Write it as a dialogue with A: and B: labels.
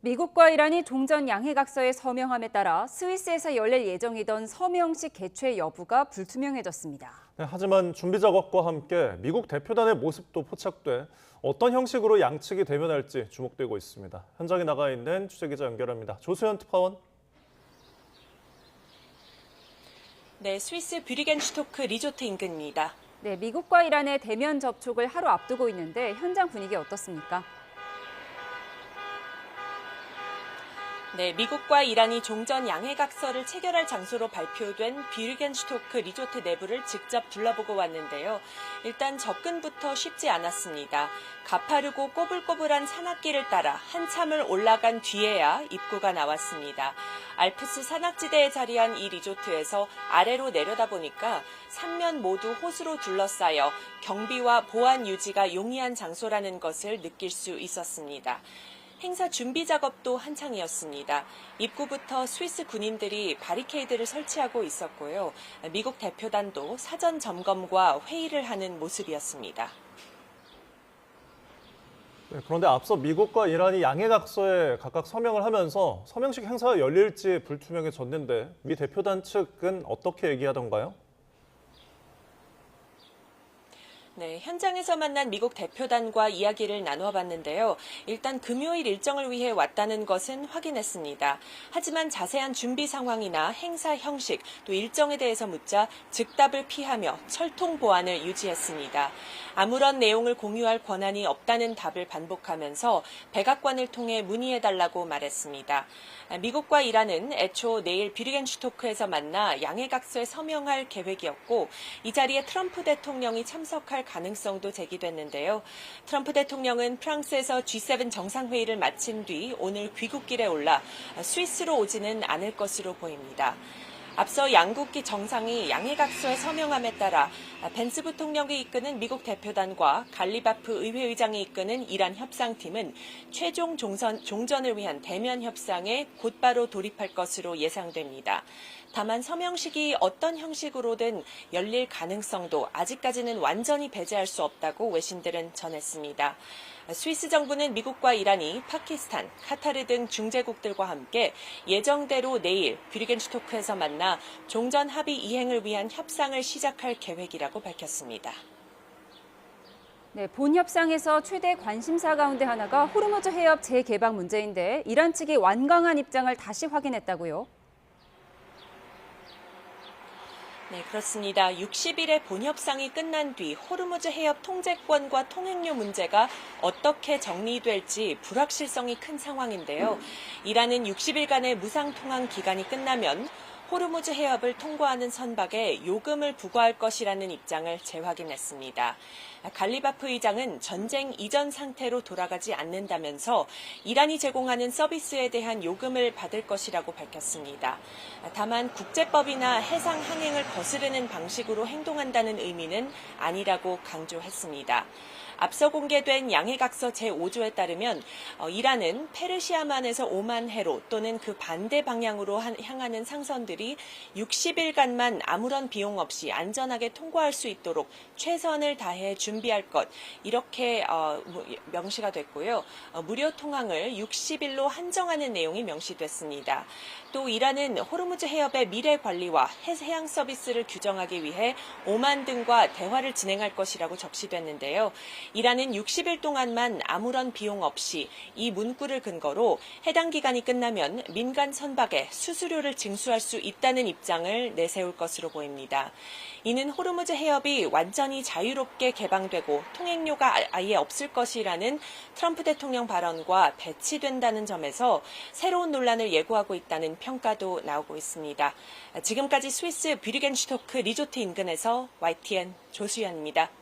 A: 미국과 이란이 종전 양해각서에 서명함에 따라 스위스에서 열릴 예정이던 서명식 개최 여부가 불투명해졌습니다.
B: 네, 하지만 준비 작업과 함께 미국 대표단의 모습도 포착돼 어떤 형식으로 양측이 대면할지 주목되고 있습니다. 현장에 나가 있는 취재기자 연결합니다. 조수연 특파원.
C: 네, 스위스 뷰리겐슈토크 리조트 인근입니다.
A: 네, 미국과 이란의 대면 접촉을 하루 앞두고 있는데 현장 분위기 어떻습니까?
C: 네, 미국과 이란이 종전 양해각서를 체결할 장소로 발표된 뷰리겐슈토크 리조트 내부를 직접 둘러보고 왔는데요. 일단 접근부터 쉽지 않았습니다. 가파르고 꼬불꼬불한 산악길을 따라 한참을 올라간 뒤에야 입구가 나왔습니다. 알프스 산악지대에 자리한 이 리조트에서 아래로 내려다보니까 삼면 모두 호수로 둘러싸여 경비와 보안 유지가 용이한 장소라는 것을 느낄 수 있었습니다. 행사 준비 작업도 한창이었습니다. 입구부터 스위스 군인들이 바리케이드를 설치하고 있었고요. 미국 대표단도 사전 점검과 회의를 하는 모습이었습니다.
B: 네, 그런데 앞서 미국과 이란이 양해각서에 각각 서명을 하면서 서명식 행사가 열릴지 불투명해졌는데 미 대표단 측은 어떻게 얘기하던가요?
C: 네, 현장에서 만난 미국 대표단과 이야기를 나누어 봤는데요. 일단 금요일 일정을 위해 왔다는 것은 확인했습니다. 하지만 자세한 준비 상황이나 행사 형식, 또 일정에 대해서 묻자 즉답을 피하며 철통 보안을 유지했습니다. 아무런 내용을 공유할 권한이 없다는 답을 반복하면서 백악관을 통해 문의해달라고 말했습니다. 미국과 이란은 애초 내일 뷰리겐슈토크에서 만나 양해각서에 서명할 계획이었고 이 자리에 트럼프 대통령이 참석할 가능성도 제기됐는데요. 트럼프 대통령은 프랑스에서 G7 정상회의를 마친 뒤 오늘 귀국길에 올라 스위스로 오지는 않을 것으로 보입니다. 앞서 양국기 정상이 양해각서에 서명함에 따라 벤스 부통령이 이끄는 미국 대표단과 갈리바프 의회의장이 이끄는 이란 협상팀은 최종 종전을 위한 대면 협상에 곧바로 돌입할 것으로 예상됩니다. 다만 서명식이 어떤 형식으로든 열릴 가능성도 아직까지는 완전히 배제할 수 없다고 외신들은 전했습니다. 스위스 정부는 미국과 이란이 파키스탄, 카타르 등 중재국들과 함께 예정대로 내일 뷰리겐슈토크에서 만나 종전 합의 이행을 위한 협상을 시작할 계획이라고 밝혔습니다.
A: 네, 본 협상에서 최대 관심사 가운데 하나가 호르무즈 해협 재개방 문제인데 이란 측이 완강한 입장을 다시 확인했다고요?
C: 네, 그렇습니다. 60일의 본협상이 끝난 뒤 호르무즈 해협 통제권과 통행료 문제가 어떻게 정리될지 불확실성이 큰 상황인데요. 이란은 60일간의 무상통항 기간이 끝나면 호르무즈 해협을 통과하는 선박에 요금을 부과할 것이라는 입장을 재확인했습니다. 갈리바프 의장은 전쟁 이전 상태로 돌아가지 않는다면서 이란이 제공하는 서비스에 대한 요금을 받을 것이라고 밝혔습니다. 다만 국제법이나 해상 항행을 거스르는 방식으로 행동한다는 의미는 아니라고 강조했습니다. 앞서 공개된 양해각서 제5조에 따르면 이란은 페르시아만에서 오만해로 또는 그 반대 방향으로 향하는 상선들이 60일간만 아무런 비용 없이 안전하게 통과할 수 있도록 최선을 다해 준비할 것 이렇게 명시가 됐고요. 무료 통항을 60일로 한정하는 내용이 명시됐습니다. 또 이란은 호르무즈 해협의 미래 관리와 해양 서비스를 규정하기 위해 오만 등과 대화를 진행할 것이라고 적시됐는데요. 이란은 60일 동안만 아무런 비용 없이 이 문구를 근거로 해당 기간이 끝나면 민간 선박에 수수료를 징수할 수 있다는 입장을 내세울 것으로 보입니다. 이는 호르무즈 해협이 완전히 자유롭게 개방되고 통행료가 아예 없을 것이라는 트럼프 대통령 발언과 배치된다는 점에서 새로운 논란을 예고하고 있다는 평가도 나오고 있습니다. 지금까지 스위스 뷰리겐슈토크 리조트 인근에서 YTN 조수연입니다.